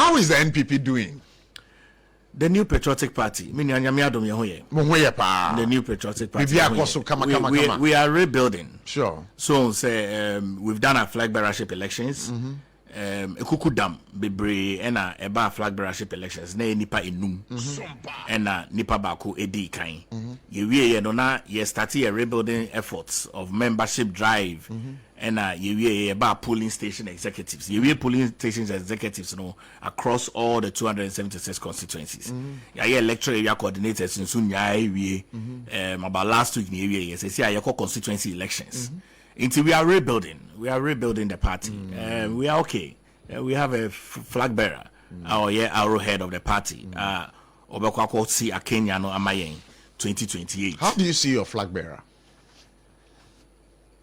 How is the NPP doing? The New Patriotic Party. The New Patriotic Party. We are rebuilding. Sure. So we've done our flag bearership elections. Ekukudam bebre ena eba flag bearership elections na nipa enum ena nipa bako edi kan ye no na ye start a rebuilding efforts of membership drive ena ye eba polling station executives ye polling station executives no across all the 276 constituencies ye electoral area coordinators nso nya we about last week ye say aye constituency elections. Until we are rebuilding the party. We are okay. We have a flag bearer, our arrowhead of the party. Obekwako si Akenya no Amayen 2028. How do you see your flag bearer?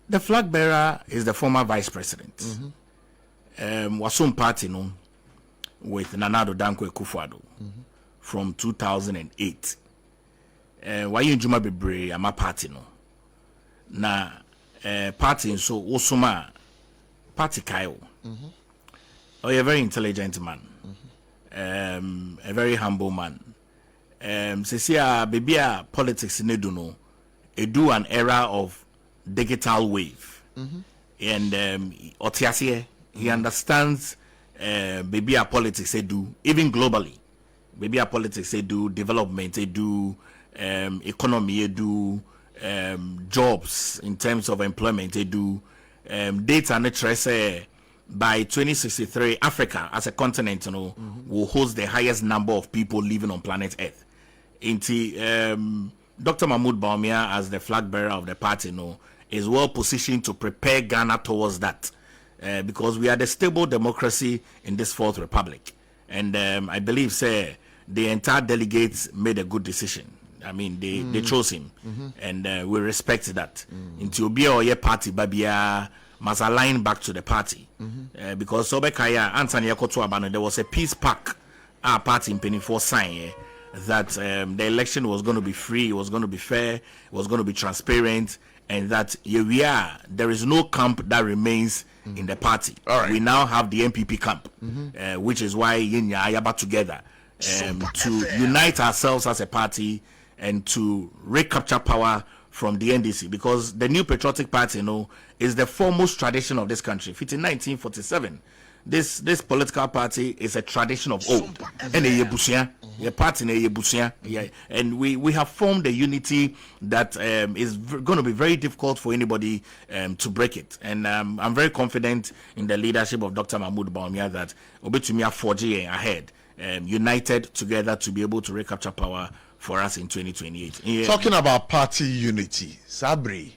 The flag bearer is the former vice president. Wasum party no with Nanado Danko Ekufuado from 2008. Wayin Juma Bebre ama party no. Na party so Osuma party Kyle. Oh, you're a very intelligent man. A very humble man. Sesia baby politics in Eduno. Do an era of digital wave. And Otiasie, he understands baby politics they do, even globally. Baby politics they do, development they do, economy they do. Jobs in terms of employment they do data and by 2063 Africa as a continent will host the highest number of people living on planet Earth. Dr. Mahmoud Bawumia as the flag bearer of the party is well positioned to prepare Ghana towards that because we are the stable democracy in this fourth republic, and I believe the entire delegates made a good decision. I mean, they chose him, and we respect that. Into Obia party, Babia must align back to the party because Sobekaya Anthony Akotuabano, there was a peace pact our party in Penny for sign that the election was going to be free, it was going to be fair, it was going to be transparent, and that there is no camp that remains in the party. Right. We now have the MPP camp, which is why Yinya Ayaba together to unite ourselves as a party and to recapture power from the NDC, because the New Patriotic Party is the foremost tradition of this country. In 1947, this political party is a tradition of old. And we have formed a unity that is going to be very difficult for anybody to break it. And I'm very confident in the leadership of Dr. Mahmoud Bawumia that Obetumia 4G ahead, united together to be able to recapture power for us in 2028. Talking about party unity, Sabri,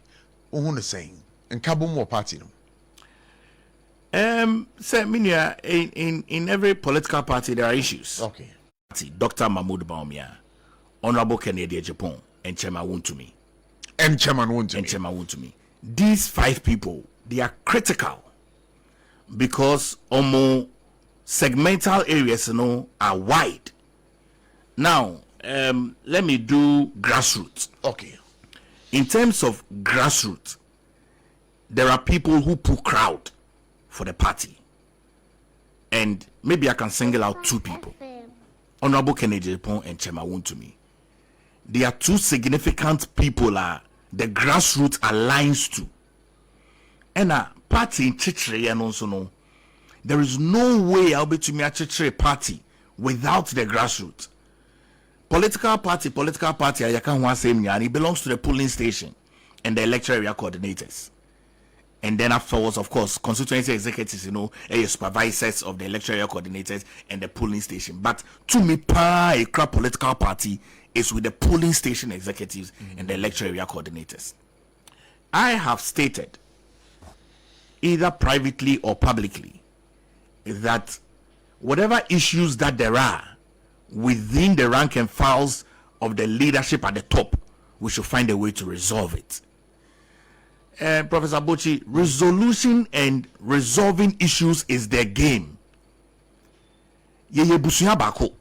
what saying? And Kabumo party, in every political party there are issues. Okay. Dr. Mahmoud Bawumia, Honorable Kennedy Japan, and Chairman Wontumi. These five people, they are critical because segmental areas are wide. Now, let me do grassroots. Okay. In terms of grassroots, there are people who pull crowd for the party. And maybe I can single out two people. Honorable Kennedy Japan and Chairman Wontumi. They are two significant people the grassroots aligns to. And a party in Chichiri and also there is no way I'll be to me a Chichiri party without the grassroots. Political party, I can't want to say it belongs to the polling station and the electoral area coordinators. And then afterwards, of course, constituency executives, supervisors of the electoral area coordinators and the polling station. But to me, a political party is with the polling station executives and the electoral area coordinators. I have stated, either privately or publicly, that whatever issues that there are within the rank and files of the leadership at the top, we should find a way to resolve it. Professor Bochi, resolution and resolving issues is their game. Yeye busuya bako.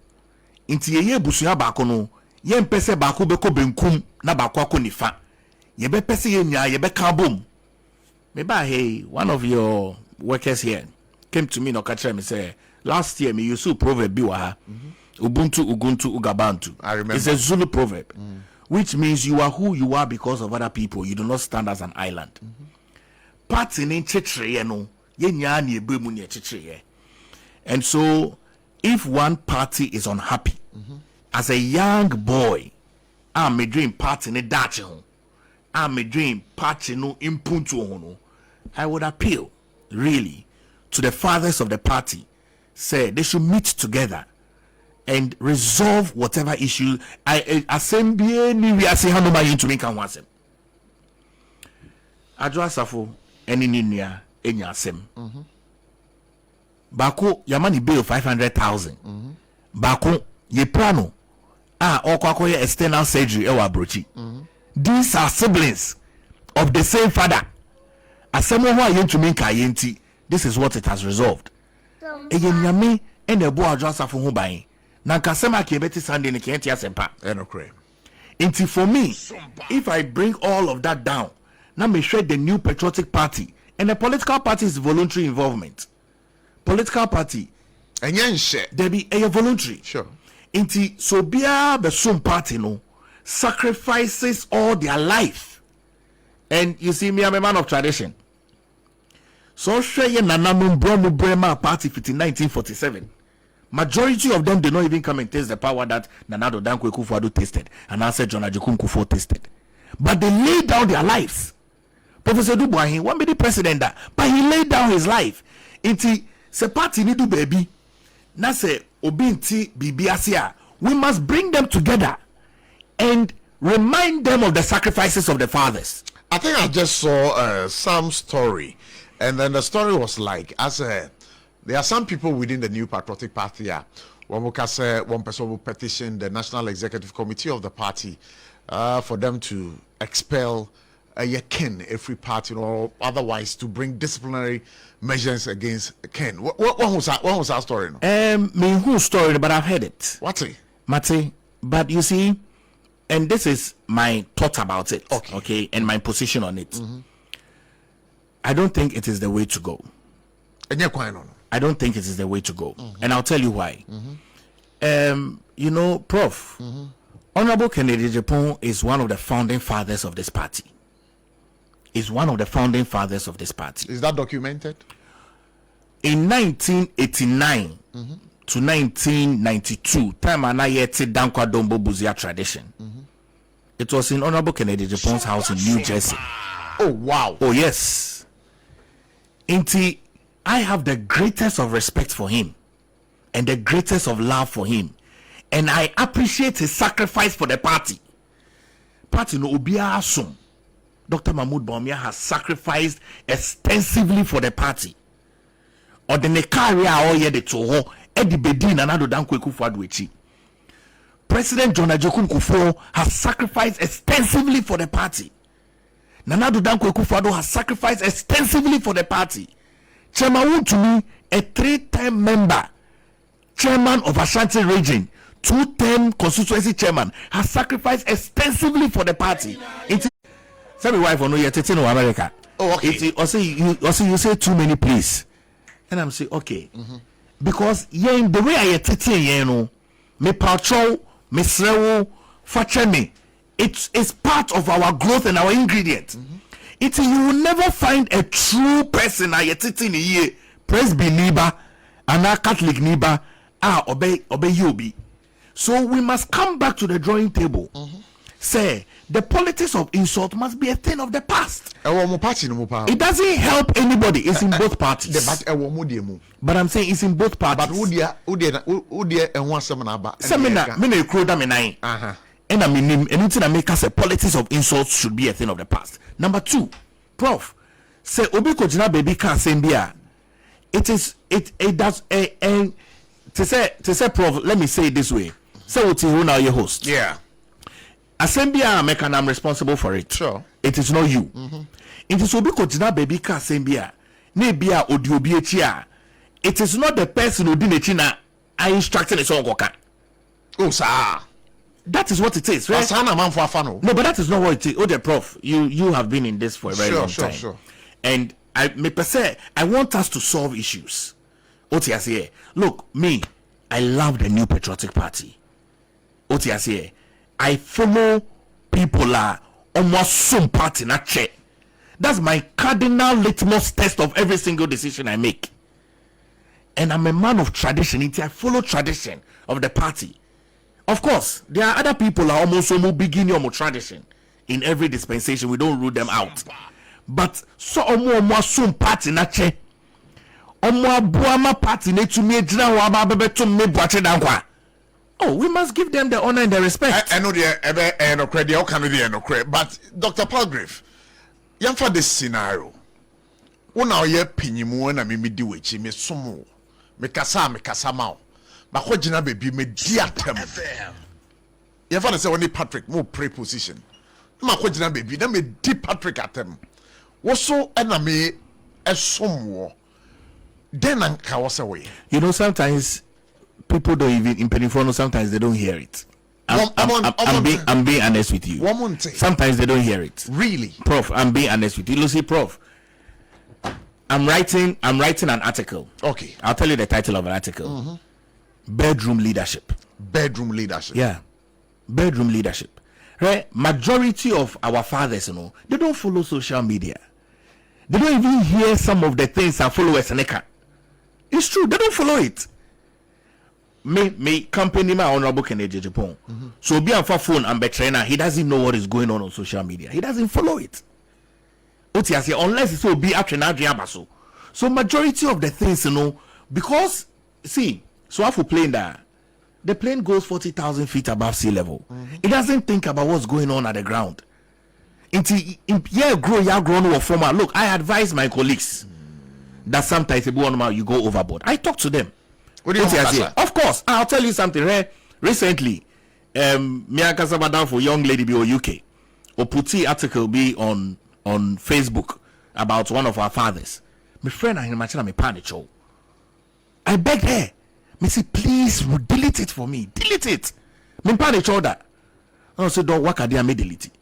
Inti yeye busuya bako no, ye mpese bako beko benkum na bako ako nifa. Yebe pese ye nya, yebe kabum. Maybe hey, one of your workers here came to me no catch me say, last year me used to proverb biwa Ubuntu Uguntu Ugabantu. I remember. It's a Zulu proverb, which means you are who you are because of other people. You do not stand as an island. Party in chichre no yenya ni ebe mu ni chichre. And so if one party is unhappy, as a young boy, I'm a dream party ne dache ho. I'm a dream party no impuntu ho no. I would appeal really to the fathers of the party, say they should meet together and resolve whatever issue. I assembly ni we ase hanoma yintu kan wasem. Adwo asafo eni ni nua enya asem. Bako yamani bail 500,000. Bako ye plano okwakoye external surgery ewa abrochi. These are siblings of the same father. Asemo ho ayentumi nka yenti. This is what it has resolved. Eye nyame ene bo adwo asafo ho ban. Na kasema ke beti Sunday ne kenti asempa. Enokre. Inti for me, if I bring all of that down, now me shred the new patriotic party, and the political party is voluntary involvement. Political party, And yen share. there be a voluntary. Sure. Inti so bia the SOMPA party no sacrifices all their life. And you see me, I'm a man of tradition. So share ye nanamum bromu brema party in 1947. Majority of them did not even come and taste the power that Nanado Dankwe Kufuado tasted and I said John Ajikun Kufo tasted. But they laid down their lives. Professor Dubois, one be the president that, but he laid down his life. Inti se party ni do baby. Na se obinti bibiasia. We must bring them together and remind them of the sacrifices of the fathers. I think I just saw some story, and then the story was like, there are some people within the new patriotic party. One person will petition the National Executive Committee of the party for them to expel a Ken every party or otherwise to bring disciplinary measures against Ken. What was that story? No? Me whose story, but I've heard it. What's it? Mate, but you see, and this is my thought about it, Okay. and my position on it. I don't think it is the way to go. And you're quite on. I don't think it is the way to go, and I'll tell you why. You know, Prof. Honorable Kennedy Japan is one of the founding fathers of this party. Is one of the founding fathers of this party. Is that documented? In 1989 to 1992, time and I yet Dankwa Dombo Buzia tradition. It was in Honorable Kennedy Japan's house in New Jersey. Oh wow! Oh yes. Inti, I have the greatest of respect for him and the greatest of love for him, and I appreciate his sacrifice for the party. Party no Obia Asum. Dr. Mahmoud Bawumia has sacrificed extensively for the party. Or the Nekaria or Yede Toho, Eddie Bedin and Ado Dankwe Kufuadwechi. President John Ajokun Kufo has sacrificed extensively for the party. Nanado Dankwe Kufuado has sacrificed extensively for the party. Chairman Wontumi, a 3-term member, chairman of Ashanti region, 2-term constituency chairman, has sacrificed extensively for the party. Tell me why for no yet in America. Oh, okay. You say too many please. And I'm saying okay. Because the way I tete me patrol, me srewo, fache me. It's part of our growth and our ingredient. You will never find a true person I tete in ye Presby Niba and a Catholic Niba obey you be. So we must come back to the drawing table. Say the politics of insult must be a thing of the past. It doesn't help anybody. It's in both parties. But I'm saying it's in both parties. And I mean, anything that makes us a politics of insults should be a thing of the past. Number 2, Prof. Say Obi Kojina baby can't say Bia. It does and to say Prof. Let me say it this way. Say what you now your host. Yeah. Assembly and I'm responsible for it. Sure. It is not you. It is Obi Kojina baby ka assembly. Ne bia odiobi echi. It is not the person who did it na I instructed his own goka. Oh sir. That is what it is, right? No, but that is not what it is. Oh, the Prof, you have been in this for a very long time. Sure. And I want us to solve issues. Otiase, look, me, I love the New Patriotic Party. Otiase, I follow people are almost some party na che. That's my cardinal litmus test of every single decision I make. And I'm a man of tradition. I follow tradition of the party. Of course, there are other people are almost beginning of tradition. In every dispensation, we don't rule them out. But so some party na che. Party oh, we must give them the honor and the respect. I know the credit, but Dr. Palgrave, you for this scenario. When I hear Pinimu and I me do it, me sumo, me kasa mao. But what jina baby me diatem. You for the say only Patrick more preposition. Ma what jina baby, then me deep Patrick at them. What so enemy a sumo. Then I was away. You know, sometimes people don't even in Pennyphone, sometimes they don't hear it. I'm being honest with you. Sometimes they don't hear it. Really? Prof, I'm being honest with you. Lucy, Prof, I'm writing an article. Okay. I'll tell you the title of an article. Bedroom leadership. Bedroom leadership. Yeah. Bedroom leadership. Right? Majority of our fathers, they don't follow social media. They don't even hear some of the things our followers Neka. It's true, they don't follow it. Me company my honorable Kennedy Japan. So be on phone and be trainer, he doesn't know what is going on social media. He doesn't follow it. Unless it's so be actually Adriabaso. So majority of the things, because see, so after playing that, the plane goes 40,000 feet above sea level. It doesn't think about what's going on at the ground. Look, I advise my colleagues that sometimes you go overboard. I talk to them. What do you say? Of course, I'll tell you something. Recently, me and Kasabada for young lady be or UK, or putty article be on Facebook about one of our fathers. My friend and him me panic. I begged her. Me say, please delete it for me. Delete it. Me panic that. I said, don't work at the me delete it.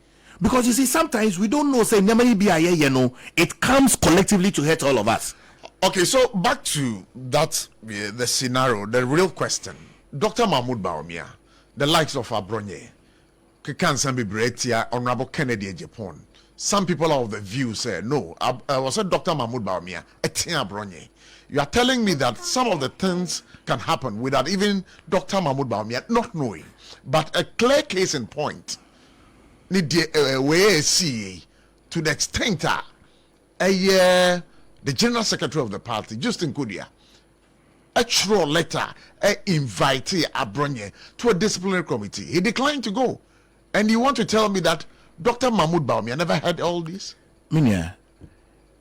Because you see, sometimes we don't know, say, it comes collectively to hurt all of us. Okay, so back to that, the scenario, the real question. Dr. Mahmoud Bawumia, the likes of Abronye, Kikansan Bibretia, Honorable Kennedy Japan. Some people are of the view say, no, I was said Dr. Mahmoud Bawumia, Etienne Abronye. You are telling me that some of the things can happen without even Dr. Mahmoud Bawumia not knowing. But a clear case in point. Need the see to the extent that the general secretary of the party, Justin Kudia, a true letter invited Abronye to a disciplinary committee. He declined to go. And you want to tell me that Dr. Mahmoud Bawumia never heard all this? Minya,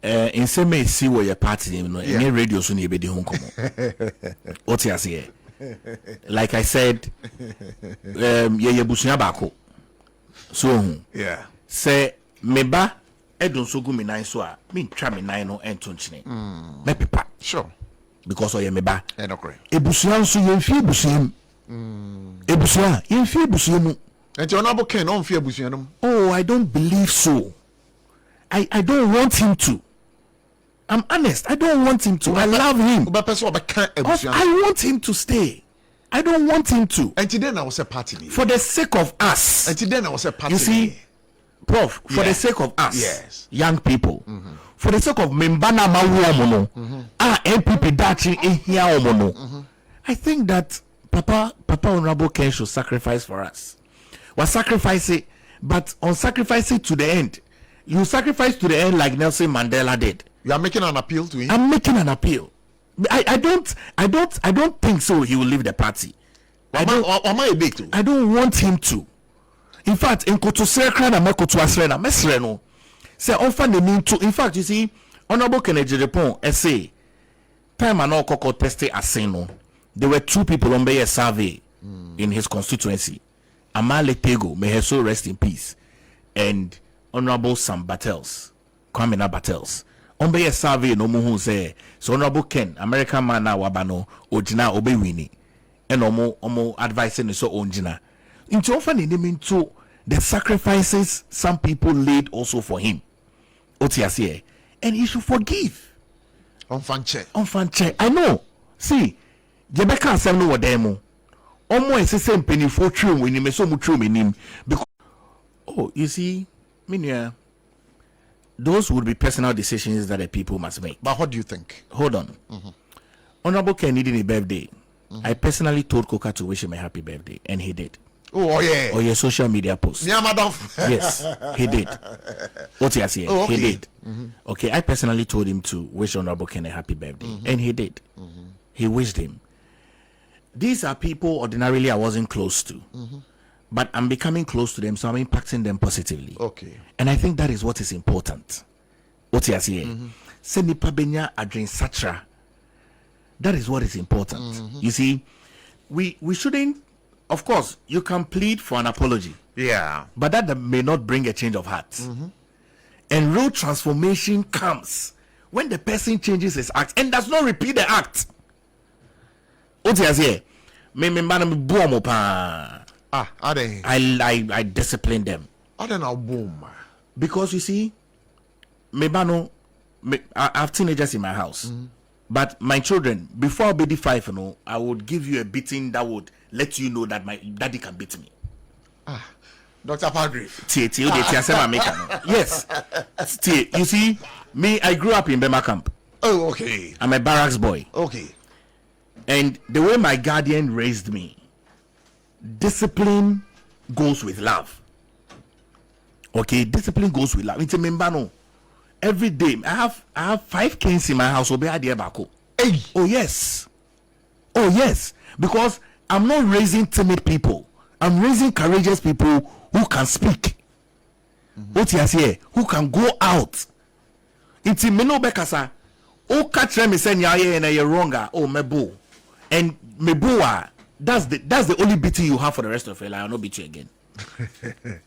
in some way, see where your party, any radio soon you be the home come. What's your say? Like I said, Busunya Bako. So yeah, say meba edon so gumi nine so a me twa me nine no entonchine me pepa sure because oye meba enokre ebusuan so yemfie busuam ebusuan yemfie busuam enti onabo ken on fie busuanum. Oh, I don't believe so. I don't want him to. I'm honest, I don't want him to. I love him. I want him to stay. I don't want him to. Until then, I was a party. For the sake of us. Until then, I was a party. You see, Prof, for the sake of us, yes, young people, for the sake of Membana Mawuomono, MPP Dachi Ehia Omono, I think that Papa Honorable Ken should sacrifice for us. Well, sacrifice it, but on sacrifice it to the end. You sacrifice to the end like Nelson Mandela did. You are making an appeal to him? I'm making an appeal. I don't think so he will leave the party. I don't want him to. In fact, in Kotosekra na Mekoto Asrena, Mesreno, say often the mean to. In fact, you see, Honorable Kennedy Japan essay, time and all Koko tested Aseno. There were two people on a survey in his constituency. Amale Tego, may her soul rest in peace, and Honorable Sam Battles, Kwame Battles. On be a survey no mu say so Honorable Ken American man na wabano ojina obewini and omo advising so onjina into often in into the sacrifices some people laid also for him otiasie and he should forgive on fanche I know see Jebeka asem no wodemo omo esese mpenifo twem wenim so mu twem enim because oh you see minia those would be personal decisions that the people must make. But what do you think? Hold on. Honorable Kennedy birthday. I personally told Coca to wish him a happy birthday, and he did. Oh yeah. Or your social media post. Yeah, madam. Yes, he did. What you say? Okay. He did. Okay, I personally told him to wish Honorable Ken a happy birthday, and he did. He wished him. These are people ordinarily I wasn't close to, but I'm becoming close to them, so I'm impacting them positively. Okay. And I think that is what is important. What you say? Send the pabenya adrin satra. That is what is important. You see, we shouldn't. Of course, you can plead for an apology. Yeah. But that may not bring a change of heart. And real transformation comes when the person changes his act and does not repeat the act. What you say? I discipline them. I don't know, boom. Because you see, I have teenagers in my house. But my children, before I be the 5, I would give you a beating that would let you know that my daddy can beat me. Dr. Palgrave. Yes. You see, me, I grew up in Bema Camp. Oh, okay. I'm a barracks boy. Okay. And the way my guardian raised me, discipline goes with love. Okay, discipline goes with love. It's a membano. Every day, I have 5 canes in my house. Hey. Oh yes. Oh yes. Because I'm not raising timid people. I'm raising courageous people who can speak. What you say? Who can go out. It's in Meno Bekasa. Oh, catch them saying and you're wrong. Oh, mebo. And meboa. That's the only beating you have for the rest of your life. I'll not beat you again.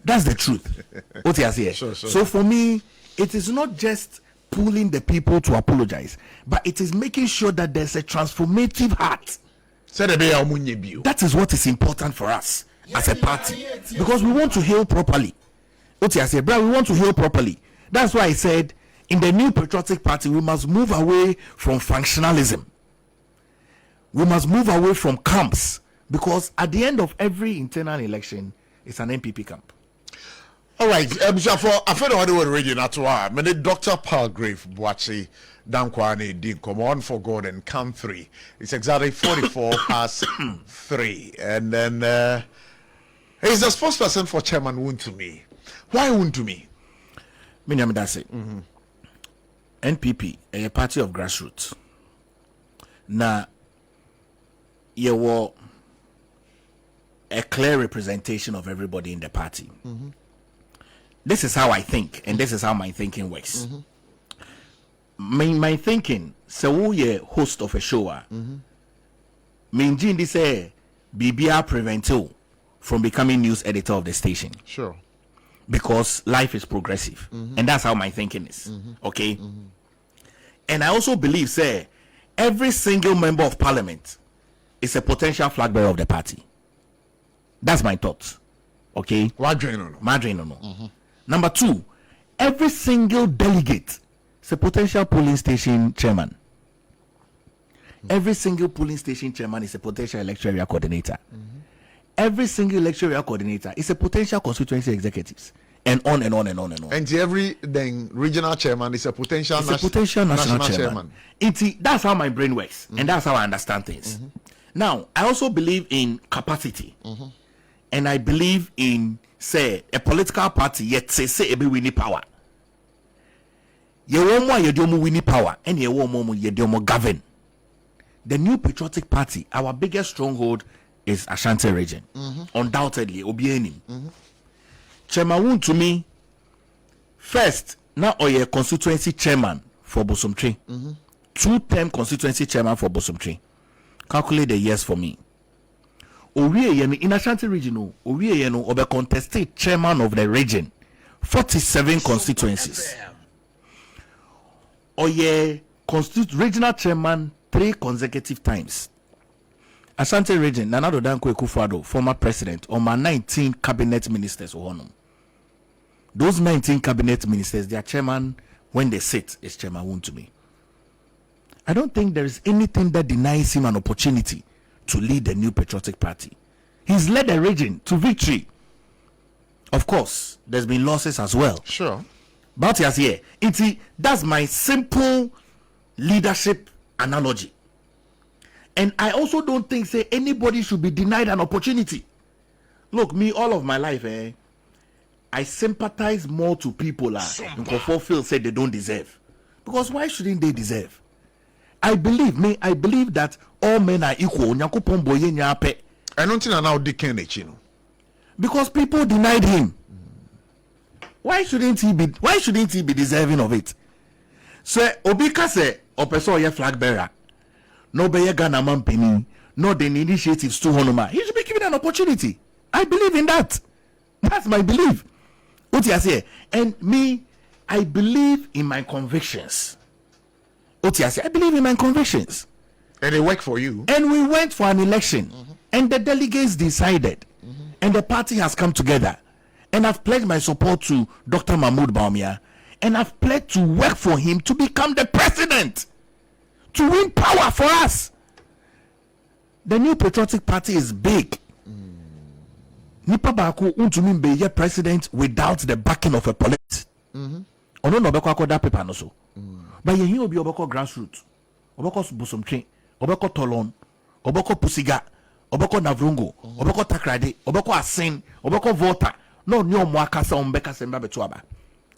That's the truth. What you say? Sure. So for me, it is not just pulling the people to apologize, but it is making sure that there's a transformative heart. That is what is important for us as a party, because we want to heal properly. What you say, bro? We want to heal properly. That's why I said in the new patriotic party we must move away from functionalism. We must move away from camps, because at the end of every internal election, it's an MPP camp. All right, for I feel what we radio not to many Dr. Palgrave Boachi Dankwane did come on for God and come 3. It's exactly 44 past 3. And then he's the spokesperson for Chairman Wontumi. Why Wontumi? Minyam Dase. NPP, a party of grassroots. Now, you were a clear representation of everybody in the party. This is how I think, and this is how my thinking works. My thinking, so we are host of a show. Minjin this BBR prevent you from becoming news editor of the station. Sure. Because life is progressive, and that's how my thinking is. Okay. And I also believe, say, every single member of parliament is a potential flag bearer of the party. That's my thoughts. Okay. Madrino. Number 2, every single delegate is a potential polling station chairman. Every single polling station chairman is a potential electoral area coordinator. Every single electoral area coordinator is a potential constituency executives, and on and on and on and on. And every then regional chairman is a potential national chairman. That's how my brain works, and that's how I understand things. Now, I also believe in capacity, and I believe in, say, a political party yet say every winning power. You want more, you don't winning power, and you want more, you don't govern. The new patriotic party, our biggest stronghold is Ashanti region. Undoubtedly, Obianim. Chairman Wontumi, first, now a constituency chairman for Bosomtri. 2-term constituency chairman for Bosomtri. Calculate the years for me. In Ashanti region, Obe contested chairman of the region, 47 constituencies. Regional chairman 3 consecutive times. Ashanti region, Nanado Danko Ekufuado, former president, or my 19 cabinet ministers. Those 19 cabinet ministers, their chairman, when they sit, is Chairman Wontumi. I don't think there is anything that denies him an opportunity to lead the New Patriotic Party. He's led the region to victory. Of course, there's been losses as well. Sure. But yes, yeah, that's my simple leadership analogy. And I also don't think say anybody should be denied an opportunity. Look, me all of my life, I sympathize more to people who feel say they don't deserve. Because why shouldn't they deserve? I believe that all men are equal. I don't think I now decay. Because people denied him. Why shouldn't he be deserving of it? So Obika say Opeso ye flag bearer. No be Ghana man penny. No the initiatives to Honoma. He should be given an opportunity. I believe in that. That's my belief. What you say? And me, I believe in my convictions. What you say? I believe in my convictions. And they work for you. And we went for an election. And the delegates decided. And the party has come together. And I've pledged my support to Dr. Mahmoud Bawumia. And I've pledged to work for him to become the president. To win power for us. The New Patriotic Party is big. Nipa Baku Wontumi be ye president without the backing of a police. Ono no beko akoda paper no so. But ye hin obi obeko grassroots. Obeko Bosomtwe, obeko Tolon, obeko Pusiga, obeko Navrongo, obeko Takrade, obeko Asen, obeko Volta. No nyo mo akasa ombeka semba beto aba.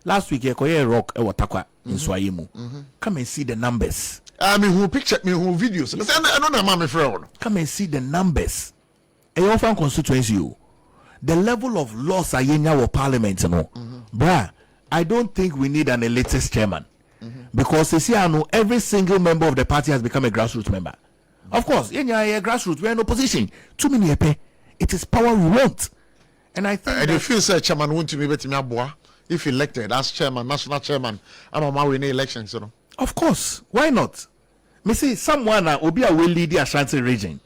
Last week ye koye rock e watakwa in Swahili. Come and see the numbers. I mean who picture me who videos. I don't know my friend. Come and see the numbers. E often constituency you. The level of loss ayenya wa parliament no. Bruh, I don't think we need an elitist chairman. Because you see, I know every single member of the party has become a grassroots member. Of course, in a grassroots, we are in opposition. Too many epe. It is power we want. And I think and if you say chairman want to be better me if elected as chairman, national chairman, I'm on my way in elections, you know. Of course, why not? Me say someone Obi will lead the Ashanti region.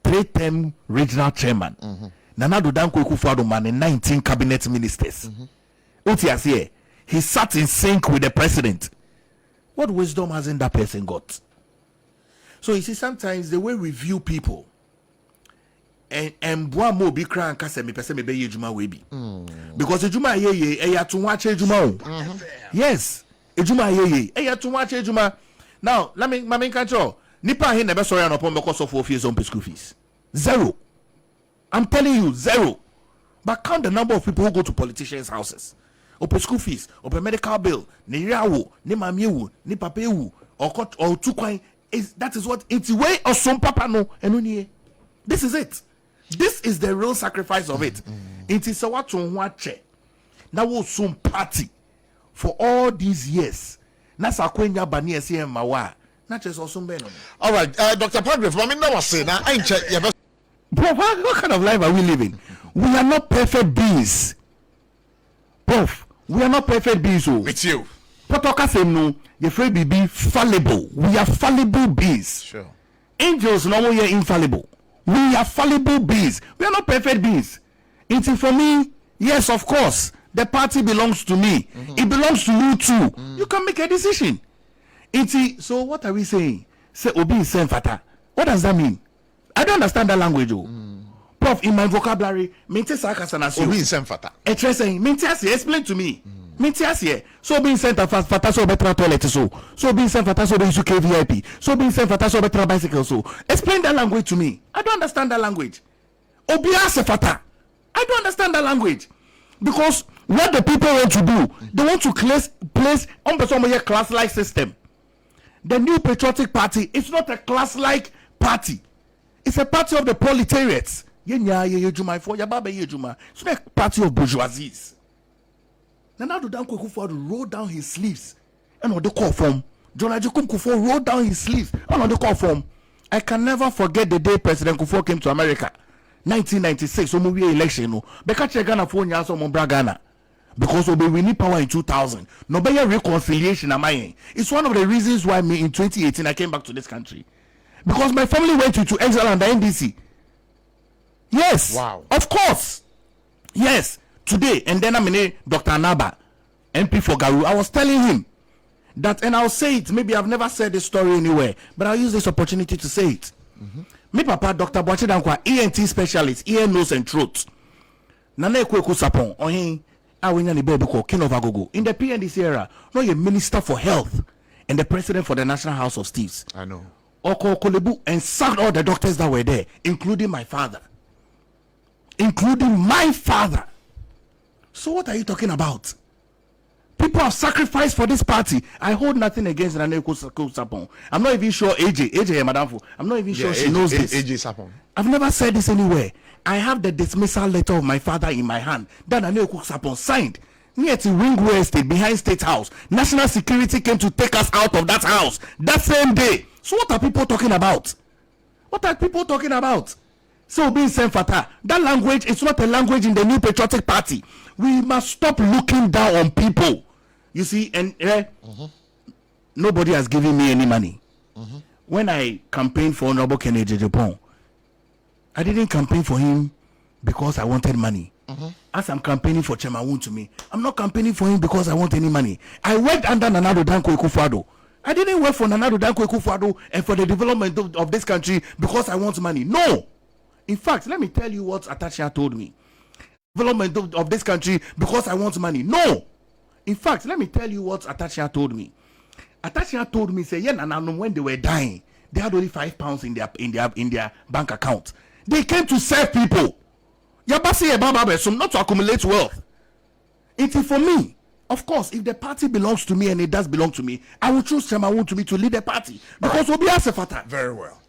3-term regional chairman. Nana Danko Akufo-Addo man and 19 cabinet ministers. What he has here, he sat in sync with the president. What wisdom hasn't that person got? So you see, sometimes the way we view people, and mo be crying kase me person me be ejuma we be. Because ejuma ye eya to watch ejuma. Yes, ejuma ye eya to watch ejuma. Now, let me control. Nipa he never sorry no because of 4 years on school fees. 0. I'm telling you, 0. But count the number of people who go to politicians' houses. Open school fees, open medical bill, ni yawo, ni mamiewu, ni papewu, or 2 coin. That is what it's way or SOMPA no enuniye. This is it. This is the real sacrifice of it. It is a what to watch. Now was some party for all these years. Nasa kwenya bani esi mawa. Not just awesome beno. All right, Dr. Padre, I mean, now I say now I ain't check. Bro, what kind of life are we living? We are not perfect beings. Prof, we are not perfect beings. Oh. It's you. Potoka say no, your friend be fallible. We are fallible beings. Sure. Angels no more infallible. We are fallible beings. We are not perfect beings. It's for me, yes, of course. The party belongs to me. It belongs to you too. You can make a decision. So what are we saying? Say Obi is Senfata. What does that mean? I don't understand that language. Prof, in my vocabulary, Obi is Senfata. Explain to me. So being sent fata so better toilet so being sent fata so being KVIP so being sent fata so better bicycle so explain that language to me. I don't understand that language. Obiase fata. I don't understand that language because what the people want to do, they want to place on the class-like system. The New Patriotic Party is not a class-like party. It's a party of the proletariats. It's not a party of bourgeoisies. Now Danko Akufo-Addo rolled down his sleeves and on the call form. John Ajay Kufuor rolled down his sleeves and on the call form. I can never forget the day President Kufuor came to America, 1996. So we election no. Beka Ghana for nyaso mo bra Ghana because we need power in 2000. No be reconciliation am I. It's one of the reasons why me in 2018 I came back to this country because my family went to exile under NDC. Yes. Wow. Of course. Yes. Today, and then I'm in Dr. Anaba, MP for Garu. I was telling him that, and I'll say it, maybe I've never said this story anywhere, but I'll use this opportunity to say it. Me papa, Dr. Boache Dankwa, ENT specialist, ear, nose, and throat. Nana Ekweku Sapon, Ohin, Awenya Baby called King of Agogo. In the PNDC era, no, you're Minister for Health and the President for the National House of Chiefs. I know. Oko Kolebu, and sacked all the doctors that were there, including my father. Including my father. So what are you talking about? People have sacrificed for this party. I hold nothing against Nana Ekweku Sapon. I'm not even sure AJ Madam. I'm not even sure she knows this. AJ Sapon. I've never said this anywhere. I have the dismissal letter of my father in my hand that Nana Ekweku Sapon signed near to Ringway Estate behind State House. National Security came to take us out of that house that same day. So what are people talking about? What are people talking about? So being Senfata, that language is not a language in the New Patriotic Party. We must stop looking down on people. You see, and nobody has given me any money. When I campaigned for Honorable Kennedy Japan, I didn't campaign for him because I wanted money. As I'm campaigning for Chairman Wontumi, I'm not campaigning for him because I want any money. I worked under Nana Danko Akufo-Addo. I didn't work for Nana Danko Akufo-Addo and for the development of this country because I want money. No. In fact, let me tell you what Atachia told me. Development of this country because I want money. No. In fact, let me tell you what Atachia told me. Atachia told me, say, yeah, when they were dying, they had only £5 in their bank account. They came to serve people. Not to accumulate wealth. It is for me. Of course, if the party belongs to me and it does belong to me, I will choose Chairman Wontumi to lead the party because we'll be as a fata. Very well.